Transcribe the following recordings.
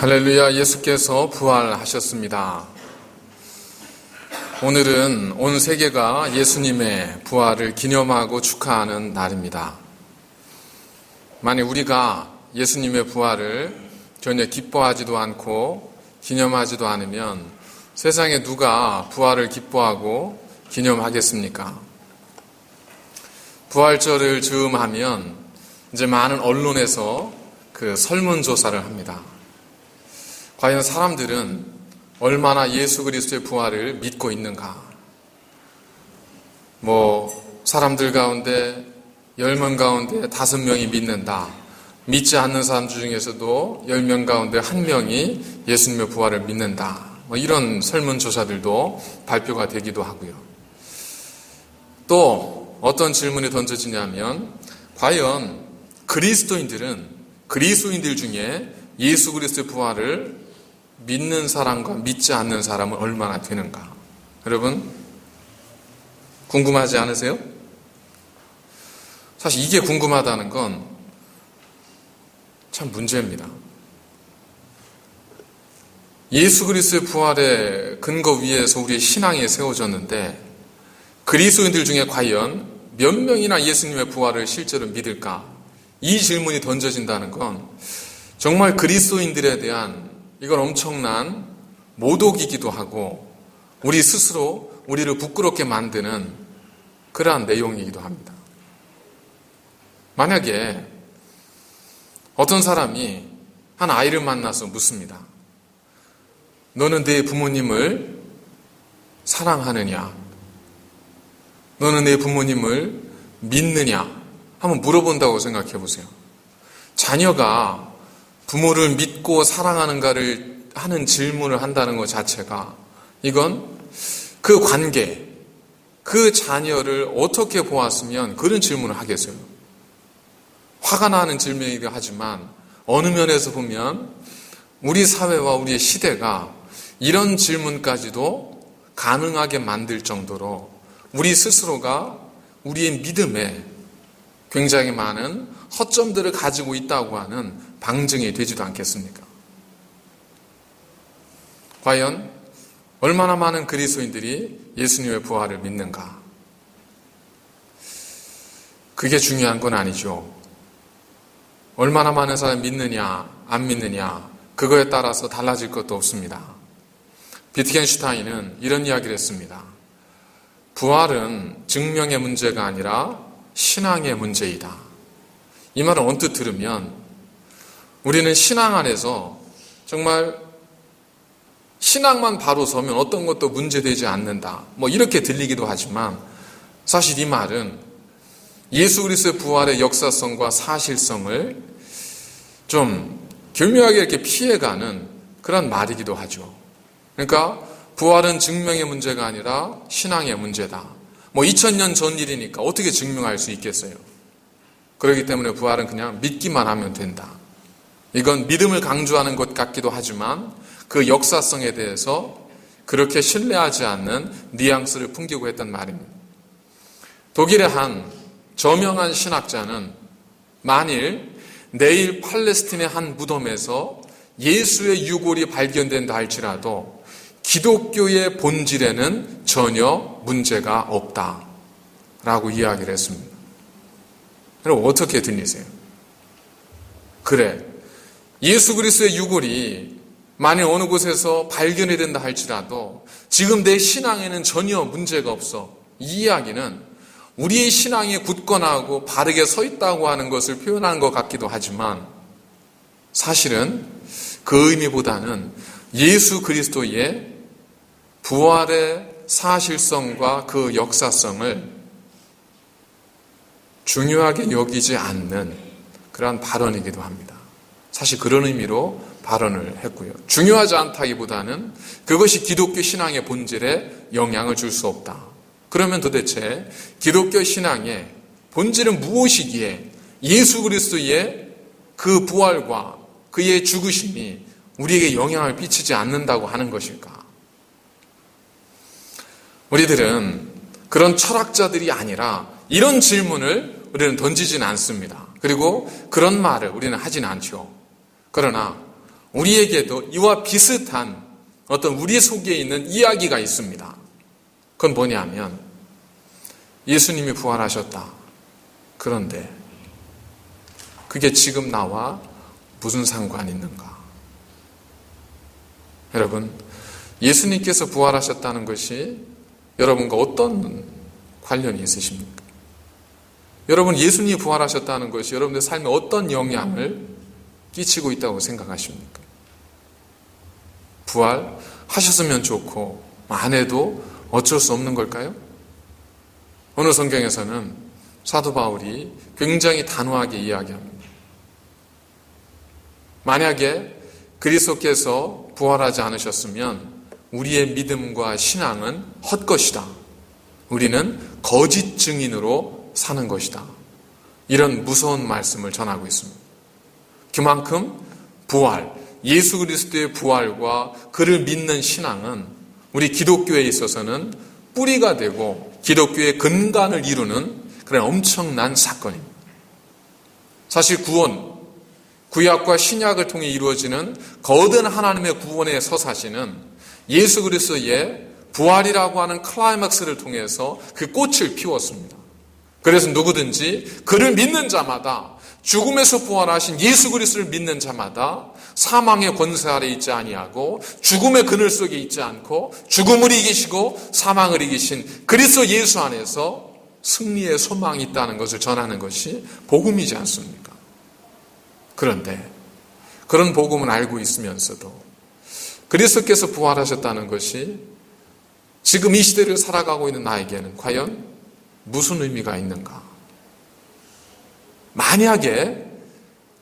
할렐루야, 예수께서 부활하셨습니다. 오늘은 온 세계가 예수님의 부활을 기념하고 축하하는 날입니다. 만약 우리가 예수님의 부활을 전혀 기뻐하지도 않고 기념하지도 않으면 세상에 누가 부활을 기뻐하고 기념하겠습니까? 부활절을 즈음하면 이제 많은 언론에서 그 설문조사를 합니다. 과연 사람들은 얼마나 예수 그리스도의 부활을 믿고 있는가? 사람들 가운데 10명 가운데 5명이 믿는다. 믿지 않는 사람 중에서도 10명 가운데 1명이 예수님의 부활을 믿는다. 이런 설문조사들도 발표가 되기도 하고요. 또 어떤 질문이 던져지냐면 과연 그리스도인들 중에 예수 그리스도의 부활을 믿는 사람과 믿지 않는 사람은 얼마나 되는가? 여러분, 궁금하지 않으세요? 사실 이게 궁금하다는 건 참 문제입니다. 예수 그리스도의 부활의 근거 위에서 우리의 신앙이 세워졌는데 그리스도인들 중에 과연 몇 명이나 예수님의 부활을 실제로 믿을까? 이 질문이 던져진다는 건 정말 그리스도인들에 대한 이건 엄청난 모독이기도 하고 우리 스스로 우리를 부끄럽게 만드는 그러한 내용이기도 합니다. 만약에 어떤 사람이 한 아이를 만나서 묻습니다. 너는 내 부모님을 사랑하느냐? 너는 내 부모님을 믿느냐? 한번 물어본다고 생각해 보세요. 자녀가 부모를 믿고 사랑하는가를 하는 질문을 한다는 것 자체가 이건 그 관계, 그 자녀를 어떻게 보았으면 그런 질문을 하겠어요. 화가 나는 질문이기도 하지만 어느 면에서 보면 우리 사회와 우리의 시대가 이런 질문까지도 가능하게 만들 정도로 우리 스스로가 우리의 믿음에 굉장히 많은 허점들을 가지고 있다고 하는 방증이 되지도 않겠습니까? 과연 얼마나 많은 그리스도인들이 예수님의 부활을 믿는가? 그게 중요한 건 아니죠. 얼마나 많은 사람이 믿느냐, 안 믿느냐, 그거에 따라서 달라질 것도 없습니다. 비트겐슈타인은 이런 이야기를 했습니다. 부활은 증명의 문제가 아니라 신앙의 문제이다. 이 말을 언뜻 들으면 우리는 신앙 안에서 정말 신앙만 바로 서면 어떤 것도 문제되지 않는다. 이렇게 들리기도 하지만 사실 이 말은 예수 그리스도의 부활의 역사성과 사실성을 좀 교묘하게 이렇게 피해가는 그런 말이기도 하죠. 그러니까 부활은 증명의 문제가 아니라 신앙의 문제다. 2000년 전 일이니까 어떻게 증명할 수 있겠어요? 그렇기 때문에 부활은 그냥 믿기만 하면 된다. 이건 믿음을 강조하는 것 같기도 하지만 그 역사성에 대해서 그렇게 신뢰하지 않는 뉘앙스를 풍기고 했단 말입니다. 독일의 한 저명한 신학자는 만일 내일 팔레스틴의 한 무덤에서 예수의 유골이 발견된다 할지라도 기독교의 본질에는 전혀 문제가 없다라고 이야기를 했습니다. 여러분 어떻게 들리세요? 그래, 예수 그리스도의 유골이 만일 어느 곳에서 발견이 된다 할지라도 지금 내 신앙에는 전혀 문제가 없어. 이 이야기는 우리의 신앙이 굳건하고 바르게 서 있다고 하는 것을 표현하는 것 같기도 하지만 사실은 그 의미보다는 예수 그리스도의 부활의 사실성과 그 역사성을 중요하게 여기지 않는 그러한 발언이기도 합니다. 사실 그런 의미로 발언을 했고요. 중요하지 않다기보다는 그것이 기독교 신앙의 본질에 영향을 줄 수 없다. 그러면 도대체 기독교 신앙의 본질은 무엇이기에 예수 그리스도의 그 부활과 그의 죽으심이 우리에게 영향을 끼치지 않는다고 하는 것일까? 우리들은 그런 철학자들이 아니라 이런 질문을 우리는 던지지는 않습니다. 그리고 그런 말을 우리는 하지는 않죠. 그러나 우리에게도 이와 비슷한 어떤 우리 속에 있는 이야기가 있습니다. 그건 뭐냐면 예수님이 부활하셨다. 그런데 그게 지금 나와 무슨 상관이 있는가? 여러분, 예수님께서 부활하셨다는 것이 여러분과 어떤 관련이 있으십니까? 여러분, 예수님이 부활하셨다는 것이 여러분의 삶에 어떤 영향을 끼치고 있다고 생각하십니까? 부활하셨으면 좋고 안 해도 어쩔 수 없는 걸까요? 오늘 성경에서는 사도 바울이 굉장히 단호하게 이야기합니다. 만약에 그리스도께서 부활하지 않으셨으면 우리의 믿음과 신앙은 헛것이다. 우리는 거짓 증인으로 사는 것이다. 이런 무서운 말씀을 전하고 있습니다. 그만큼 부활, 예수 그리스도의 부활과 그를 믿는 신앙은 우리 기독교에 있어서는 뿌리가 되고 기독교의 근간을 이루는 그런 엄청난 사건입니다. 사실 구원, 구약과 신약을 통해 이루어지는 거듭 하나님의 구원의 서사시는 예수 그리스도의 부활이라고 하는 클라이막스를 통해서 그 꽃을 피웠습니다. 그래서 누구든지 그를 믿는 자마다, 죽음에서 부활하신 예수 그리스도를 믿는 자마다 사망의 권세 아래 있지 아니하고 죽음의 그늘 속에 있지 않고 죽음을 이기시고 사망을 이기신 그리스도 예수 안에서 승리의 소망이 있다는 것을 전하는 것이 복음이지 않습니까? 그런데 그런 복음을 알고 있으면서도 그리스도께서 부활하셨다는 것이 지금 이 시대를 살아가고 있는 나에게는 과연 무슨 의미가 있는가? 만약에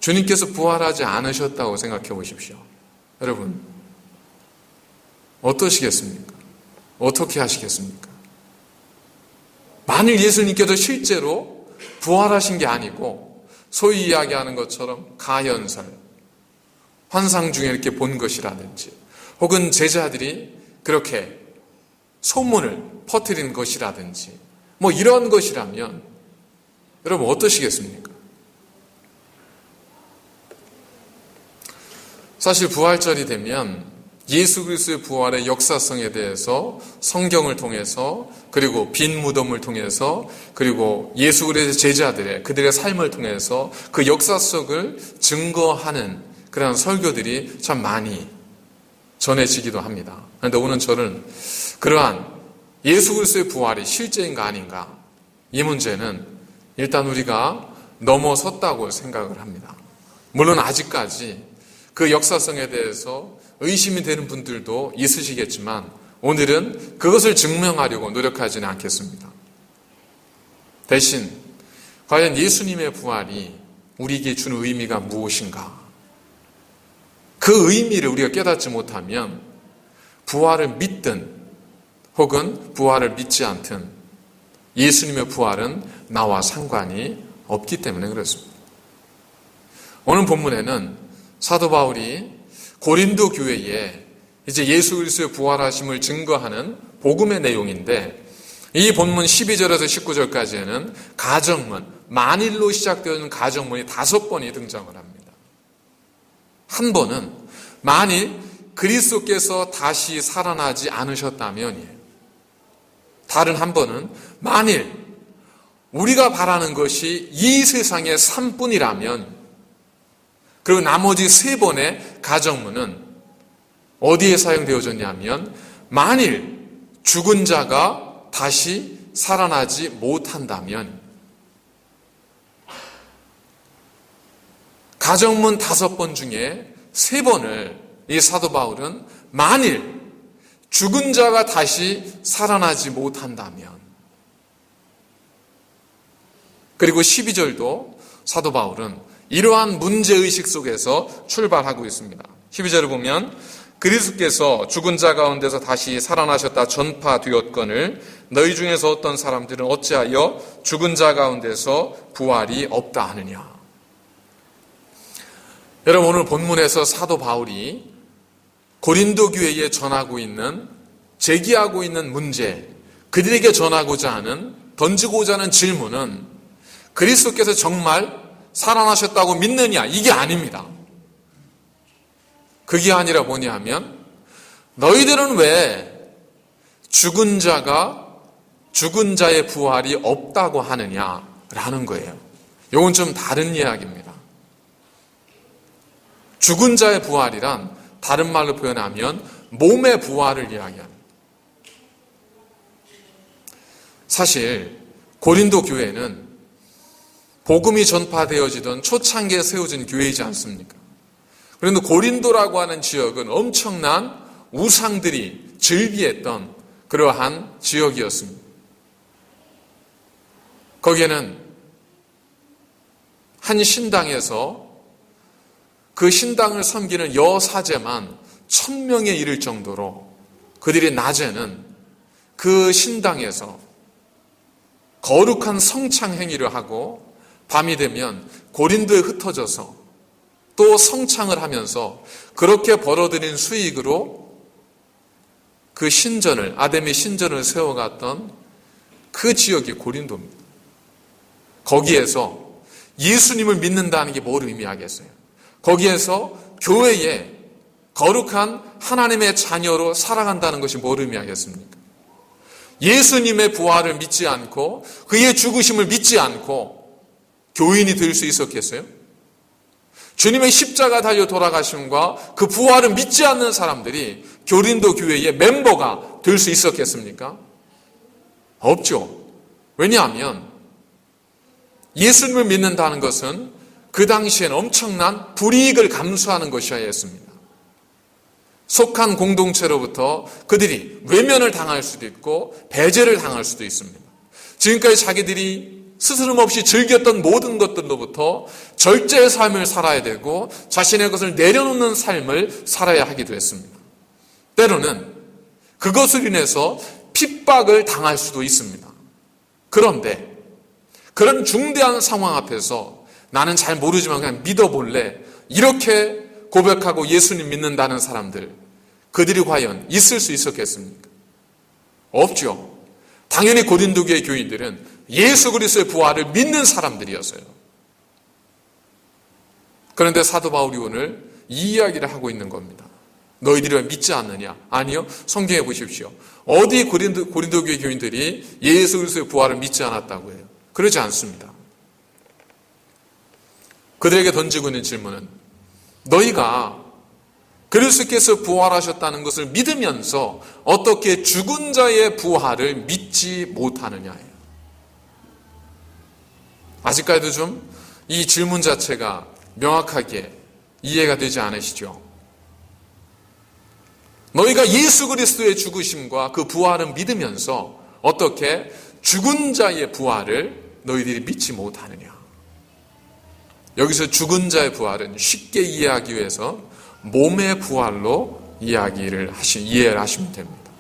주님께서 부활하지 않으셨다고 생각해 보십시오. 여러분, 어떠시겠습니까? 어떻게 하시겠습니까? 만일 예수님께서 실제로 부활하신 게 아니고 소위 이야기하는 것처럼 가연설, 환상 중에 이렇게 본 것이라든지 혹은 제자들이 그렇게 소문을 퍼뜨리는 것이라든지 뭐 이런 것이라면 여러분 어떠시겠습니까? 사실 부활절이 되면 예수 그리스도의 부활의 역사성에 대해서 성경을 통해서 그리고 빈 무덤을 통해서 그리고 예수 그리스도의 제자들의 그들의 삶을 통해서 그 역사성을 증거하는 그런 설교들이 참 많이 전해지기도 합니다. 그런데 오늘 저는 그러한 예수 그리스도의 부활이 실제인가 아닌가 이 문제는 일단 우리가 넘어섰다고 생각을 합니다. 물론 아직까지 그 역사성에 대해서 의심이 되는 분들도 있으시겠지만 오늘은 그것을 증명하려고 노력하지는 않겠습니다. 대신 과연 예수님의 부활이 우리에게 주는 의미가 무엇인가? 그 의미를 우리가 깨닫지 못하면 부활을 믿든 혹은 부활을 믿지 않든 예수님의 부활은 나와 상관이 없기 때문에 그렇습니다. 오늘 본문에는 사도 바울이 고린도 교회에 이제 예수 그리스도의 부활하심을 증거하는 복음의 내용인데 이 본문 12절에서 19절까지에는 가정문, 만일로 시작되는 가정문이 5번이 등장을 합니다. 한 번은 만일 그리스도께서 다시 살아나지 않으셨다면이에요. 다른 한 번은 만일 우리가 바라는 것이 이 세상의 삶뿐이라면 그리고 나머지 3번의 가정문은 어디에 사용되어졌냐면 만일 죽은 자가 다시 살아나지 못한다면 가정문 5번 중에 3번을 이 사도 바울은 만일 죽은 자가 다시 살아나지 못한다면 그리고 12절도 사도 바울은 이러한 문제의식 속에서 출발하고 있습니다. 12절을 보면 그리스도께서 죽은 자 가운데서 다시 살아나셨다 전파되었거늘 너희 중에서 어떤 사람들은 어찌하여 죽은 자 가운데서 부활이 없다 하느냐. 여러분 오늘 본문에서 사도 바울이 고린도 교회에 전하고 있는 제기하고 있는 문제 그들에게 전하고자 하는 던지고자 하는 질문은 그리스도께서 정말 살아나셨다고 믿느냐 이게 아닙니다. 그게 아니라 뭐냐 하면 너희들은 왜 죽은 자의 부활이 없다고 하느냐라는 거예요. 이건 좀 다른 이야기입니다. 죽은 자의 부활이란 다른 말로 표현하면 몸의 부활을 이야기합니다. 사실 고린도 교회는 복음이 전파되어지던 초창기에 세워진 교회이지 않습니까? 그런데 고린도라고 하는 지역은 엄청난 우상들이 즐비했던 그러한 지역이었습니다. 거기에는 한 신당에서 그 신당을 섬기는 여사제만 1000명에 이를 정도로 그들이 낮에는 그 신당에서 거룩한 성창 행위를 하고 밤이 되면 고린도에 흩어져서 또 성창을 하면서 그렇게 벌어들인 수익으로 그 신전을, 아데미 신전을 세워갔던 그 지역이 고린도입니다. 거기에서 예수님을 믿는다는 게 뭘 의미하겠어요? 거기에서 교회에 거룩한 하나님의 자녀로 살아간다는 것이 뭘 의미하겠습니까? 예수님의 부활을 믿지 않고 그의 죽으심을 믿지 않고 교인이 될 수 있었겠어요? 주님의 십자가 달려 돌아가심과 그 부활을 믿지 않는 사람들이 고린도 교회의 멤버가 될 수 있었겠습니까? 없죠. 왜냐하면 예수님을 믿는다는 것은 그 당시엔 엄청난 불이익을 감수하는 것이어야 했습니다. 속한 공동체로부터 그들이 외면을 당할 수도 있고 배제를 당할 수도 있습니다. 지금까지 자기들이 스스럼없이 즐겼던 모든 것들로부터 절제의 삶을 살아야 되고 자신의 것을 내려놓는 삶을 살아야 하기도 했습니다. 때로는 그것을 인해서 핍박을 당할 수도 있습니다. 그런데 그런 중대한 상황 앞에서 나는 잘 모르지만 그냥 믿어볼래 이렇게 고백하고 예수님 믿는다는 사람들, 그들이 과연 있을 수 있었겠습니까? 없죠. 당연히 고린도 교회 교인들은 예수 그리스도의 부활을 믿는 사람들이었어요. 그런데 사도 바울이 오늘 이 이야기를 하고 있는 겁니다. 너희들이 왜 믿지 않느냐? 아니요. 성경에 보십시오. 어디 고린도 교회 교인들이 예수 그리스도의 부활을 믿지 않았다고 해요? 그러지 않습니다. 그들에게 던지고 있는 질문은 너희가 그리스도께서 부활하셨다는 것을 믿으면서 어떻게 죽은 자의 부활을 믿지 못하느냐예요. 아직까지도 좀 이 질문 자체가 명확하게 이해가 되지 않으시죠? 너희가 예수 그리스도의 죽으심과 그 부활을 믿으면서 어떻게 죽은 자의 부활을 너희들이 믿지 못하느냐? 여기서 죽은 자의 부활은 쉽게 이해하기 위해서 몸의 부활로 이해를 하시면 됩니다.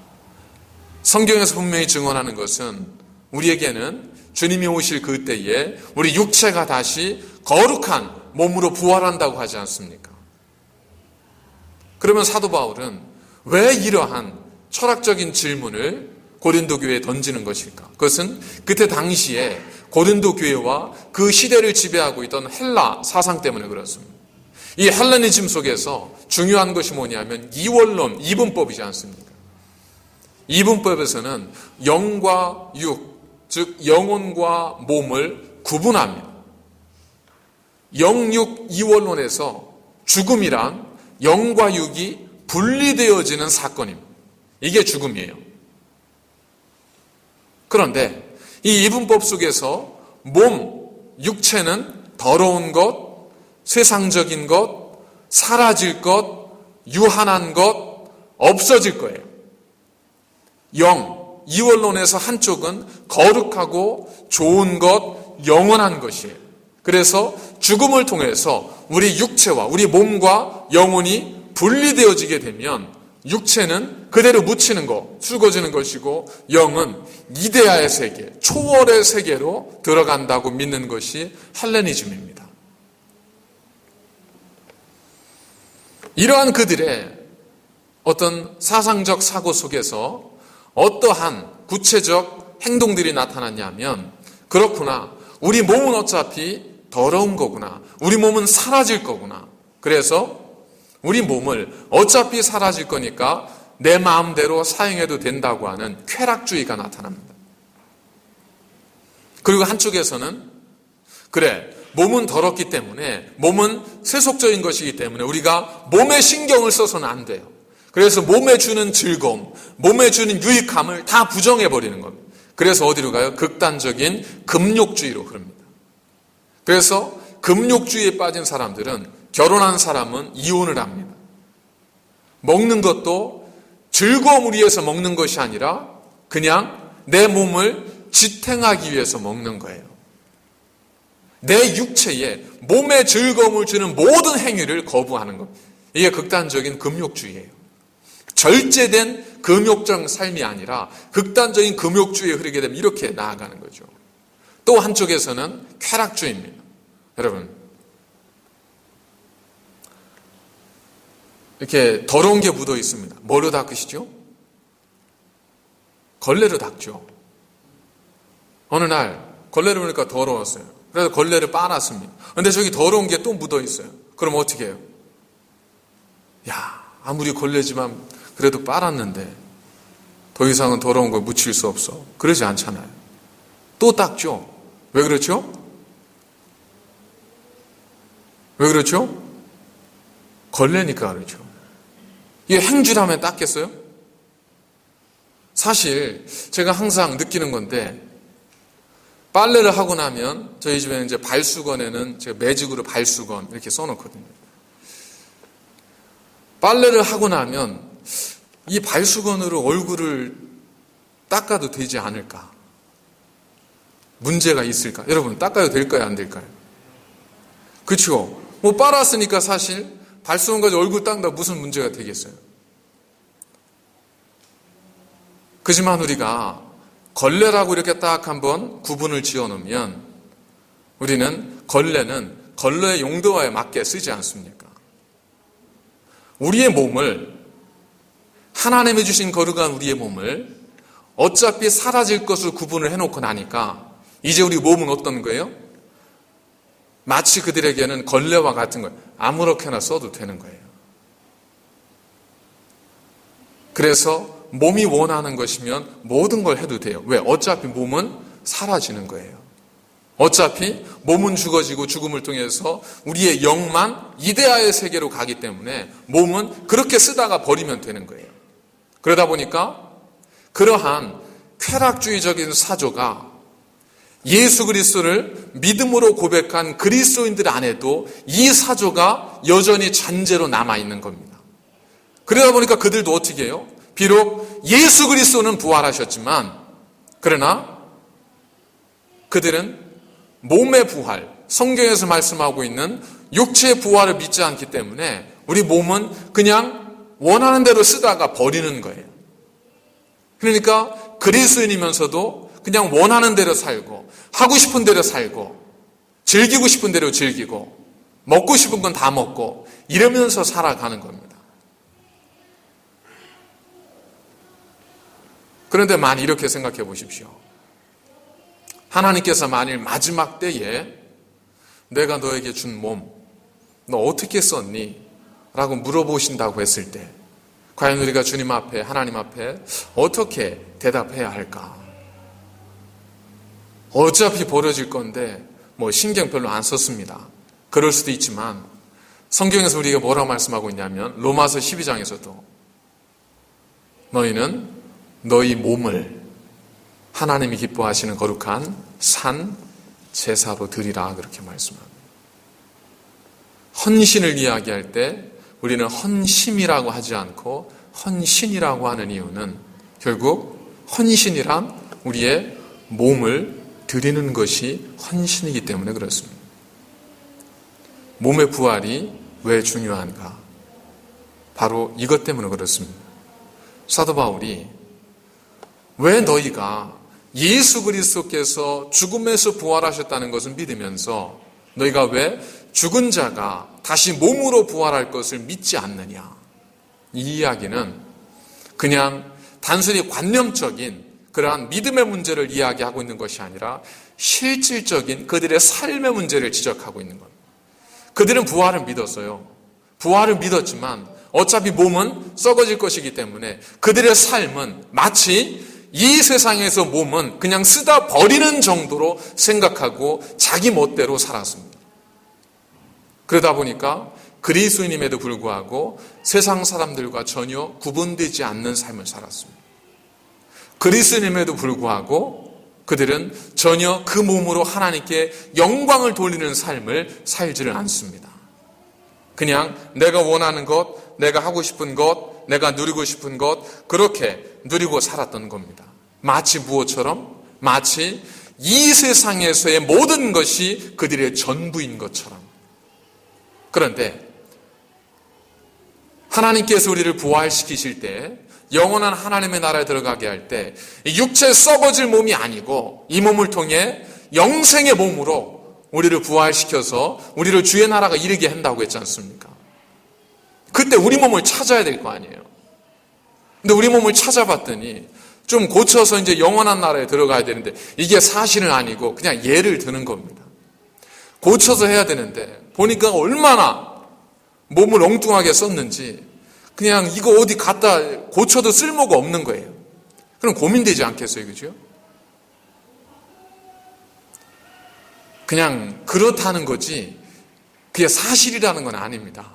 성경에서 분명히 증언하는 것은 우리에게는 주님이 오실 그때에 우리 육체가 다시 거룩한 몸으로 부활한다고 하지 않습니까? 그러면 사도 바울은 왜 이러한 철학적인 질문을 고린도 교회에 던지는 것일까? 그것은 그때 당시에 고린도 교회와 그 시대를 지배하고 있던 헬라 사상 때문에 그렇습니다. 이 헬레니즘 속에서 중요한 것이 뭐냐면 이원론, 이분법이지 않습니까? 이분법에서는 영과 육, 즉 영혼과 몸을 구분합니다. 영육 이원론에서 죽음이란 영과 육이 분리되어지는 사건입니다. 이게 죽음이에요. 그런데 이 이분법 속에서 몸, 육체는 더러운 것, 세상적인 것, 사라질 것, 유한한 것, 없어질 거예요. 영, 이원론에서 한쪽은 거룩하고 좋은 것, 영원한 것이에요. 그래서 죽음을 통해서 우리 육체와 우리 몸과 영혼이 분리되어지게 되면 육체는 그대로 묻히는 것, 죽어지는 것이고 영은 이데아의 세계, 초월의 세계로 들어간다고 믿는 것이 헬레니즘입니다. 이러한 그들의 어떤 사상적 사고 속에서 어떠한 구체적 행동들이 나타났냐면 그렇구나. 우리 몸은 어차피 더러운 거구나. 우리 몸은 사라질 거구나. 그래서 우리 몸을 어차피 사라질 거니까 내 마음대로 사용해도 된다고 하는 쾌락주의가 나타납니다. 그리고 한쪽에서는 그래, 몸은 더럽기 때문에, 몸은 세속적인 것이기 때문에 우리가 몸에 신경을 써서는 안 돼요. 그래서 몸에 주는 즐거움, 몸에 주는 유익함을 다 부정해버리는 겁니다. 그래서 어디로 가요? 극단적인 금욕주의로 흐릅니다. 그래서 금욕주의에 빠진 사람들은, 결혼한 사람은 이혼을 합니다. 먹는 것도 즐거움을 위해서 먹는 것이 아니라 그냥 내 몸을 지탱하기 위해서 먹는 거예요. 내 육체에 몸에 즐거움을 주는 모든 행위를 거부하는 것. 이게 극단적인 금욕주의예요. 절제된 금욕적 삶이 아니라 극단적인 금욕주의에 흐르게 되면 이렇게 나아가는 거죠. 또 한쪽에서는 쾌락주의입니다. 여러분, 이렇게 더러운 게 묻어 있습니다. 뭐로 닦으시죠? 걸레로 닦죠. 어느 날 걸레를 보니까 더러웠어요. 그래서 걸레를 빨았습니다. 그런데 저기 더러운 게 또 묻어 있어요. 그럼 어떻게 해요? 야, 아무리 걸레지만 그래도 빨았는데 더 이상은 더러운 걸 묻힐 수 없어. 그러지 않잖아요. 또 닦죠. 왜 그렇죠? 왜 그렇죠? 걸레니까 그렇죠. 이게 행주라면 닦겠어요? 사실 제가 항상 느끼는 건데, 빨래를 하고 나면 저희 집에는 이제 발수건에는 제가 매직으로 발수건 이렇게 써놓거든요. 빨래를 하고 나면 이 발수건으로 얼굴을 닦아도 되지 않을까? 문제가 있을까? 여러분, 닦아도 될까요? 안 될까요? 그렇죠? 뭐 빨았으니까 사실 발수건 가지고 얼굴 닦는다 무슨 문제가 되겠어요? 그지만 우리가 걸레라고 이렇게 딱 한번 구분을 지어놓으면 우리는 걸레는 걸레의 용도에 맞게 쓰지 않습니까? 우리의 몸을, 하나님이 주신 거룩한 우리의 몸을 어차피 사라질 것을 구분을 해놓고 나니까 이제 우리 몸은 어떤 거예요? 마치 그들에게는 걸레와 같은 거예요. 아무렇게나 써도 되는 거예요. 그래서 몸이 원하는 것이면 모든 걸 해도 돼요. 왜? 어차피 몸은 사라지는 거예요. 어차피 몸은 죽어지고 죽음을 통해서 우리의 영만 이데아의 세계로 가기 때문에 몸은 그렇게 쓰다가 버리면 되는 거예요. 그러다 보니까 그러한 쾌락주의적인 사조가 예수 그리스도를 믿음으로 고백한 그리스도인들 안에도 이 사조가 여전히 잔재로 남아있는 겁니다. 그러다 보니까 그들도 어떻게 해요? 비록 예수 그리스도는 부활하셨지만 그러나 그들은 몸의 부활, 성경에서 말씀하고 있는 육체의 부활을 믿지 않기 때문에 우리 몸은 그냥 원하는 대로 쓰다가 버리는 거예요. 그러니까 그리스도인이면서도 그냥 원하는 대로 살고 하고 싶은 대로 살고 즐기고 싶은 대로 즐기고 먹고 싶은 건 다 먹고 이러면서 살아가는 겁니다. 그런데 만일 이렇게 생각해 보십시오. 하나님께서 만일 마지막 때에 내가 너에게 준 몸, 너 어떻게 썼니? 라고 물어보신다고 했을 때 과연 우리가 주님 앞에, 하나님 앞에 어떻게 대답해야 할까? 어차피 버려질 건데 뭐 신경 별로 안 썼습니다. 그럴 수도 있지만 성경에서 우리가 뭐라고 말씀하고 있냐면 로마서 12장에서도 너희는 너희 몸을 하나님이 기뻐하시는 거룩한 산 제사로 드리라 그렇게 말씀합니다. 헌신을 이야기할 때 우리는 헌심이라고 하지 않고 헌신이라고 하는 이유는 결국 헌신이란 우리의 몸을 드리는 것이 헌신이기 때문에 그렇습니다. 몸의 부활이 왜 중요한가? 바로 이것 때문에 그렇습니다. 사도 바울이 왜 너희가 예수 그리스도께서 죽음에서 부활하셨다는 것을 믿으면서 너희가 왜 죽은 자가 다시 몸으로 부활할 것을 믿지 않느냐? 이 이야기는 그냥 단순히 관념적인 그러한 믿음의 문제를 이야기하고 있는 것이 아니라 실질적인 그들의 삶의 문제를 지적하고 있는 겁니다. 그들은 부활을 믿었어요. 부활을 믿었지만 어차피 몸은 썩어질 것이기 때문에 그들의 삶은 마치 이 세상에서 몸은 그냥 쓰다 버리는 정도로 생각하고 자기 멋대로 살았습니다. 그러다 보니까 그리스도인임에도 불구하고 세상 사람들과 전혀 구분되지 않는 삶을 살았습니다. 그리스도인임에도 불구하고 그들은 전혀 그 몸으로 하나님께 영광을 돌리는 삶을 살지를 않습니다. 그냥 내가 원하는 것, 내가 하고 싶은 것, 내가 누리고 싶은 것, 그렇게 누리고 살았던 겁니다. 마치 무엇처럼? 마치 이 세상에서의 모든 것이 그들의 전부인 것처럼. 그런데 하나님께서 우리를 부활시키실 때, 영원한 하나님의 나라에 들어가게 할 때 육체 썩어질 몸이 아니고 이 몸을 통해 영생의 몸으로 우리를 부활시켜서 우리를 주의 나라가 이르게 한다고 했지 않습니까? 그때 우리 몸을 찾아야 될 거 아니에요. 근데 우리 몸을 찾아봤더니 좀 고쳐서 이제 영원한 나라에 들어가야 되는데 이게 사실은 아니고 그냥 예를 드는 겁니다. 고쳐서 해야 되는데 보니까 얼마나 몸을 엉뚱하게 썼는지 그냥 이거 어디 갖다 고쳐도 쓸모가 없는 거예요. 그럼 고민되지 않겠어요? 그죠? 그냥 그렇다는 거지 그게 사실이라는 건 아닙니다.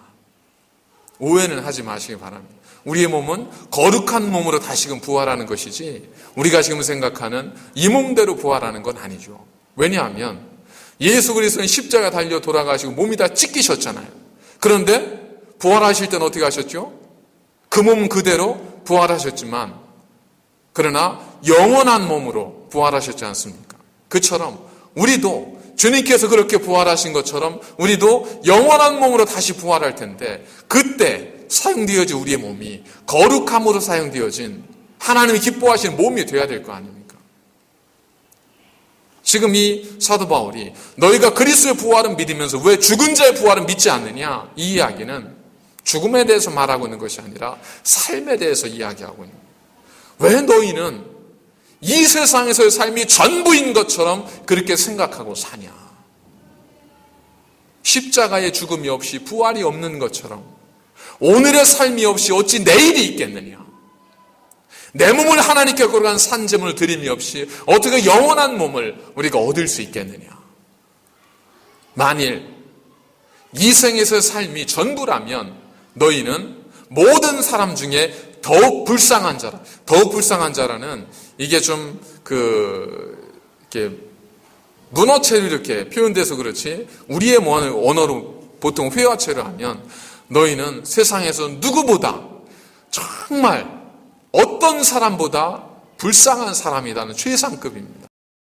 오해는 하지 마시기 바랍니다. 우리의 몸은 거룩한 몸으로 다시금 부활하는 것이지 우리가 지금 생각하는 이 몸대로 부활하는 건 아니죠. 왜냐하면 예수 그리스도는 십자가 달려 돌아가시고 몸이 다 찢기셨잖아요. 그런데 부활하실 때는 어떻게 하셨죠? 그 몸 그대로 부활하셨지만 그러나 영원한 몸으로 부활하셨지 않습니까? 그처럼 우리도 주님께서 그렇게 부활하신 것처럼 우리도 영원한 몸으로 다시 부활할 텐데 그때 사용되어진 우리의 몸이 거룩함으로 사용되어진 하나님이 기뻐하시는 몸이 되어야 될 거 아닙니까? 지금 이 사도 바울이 너희가 그리스도의 부활은 믿으면서 왜 죽은 자의 부활은 믿지 않느냐? 이 이야기는 죽음에 대해서 말하고 있는 것이 아니라 삶에 대해서 이야기하고 있는 거예요. 왜 너희는 이 세상에서의 삶이 전부인 것처럼 그렇게 생각하고 사냐? 십자가의 죽음이 없이 부활이 없는 것처럼 오늘의 삶이 없이 어찌 내일이 있겠느냐? 내 몸을 하나님께 거룩한 산제물을 드림이 없이 어떻게 영원한 몸을 우리가 얻을 수 있겠느냐? 만일 이 생에서의 삶이 전부라면 너희는 모든 사람 중에 더욱 불쌍한 자라. 더욱 불쌍한 자라는 이게 좀 이렇게 문어체로 이렇게 표현돼서 그렇지 우리의 언어로 보통 회화체를 하면 너희는 세상에서 누구보다 정말 어떤 사람보다 불쌍한 사람이라는 최상급입니다.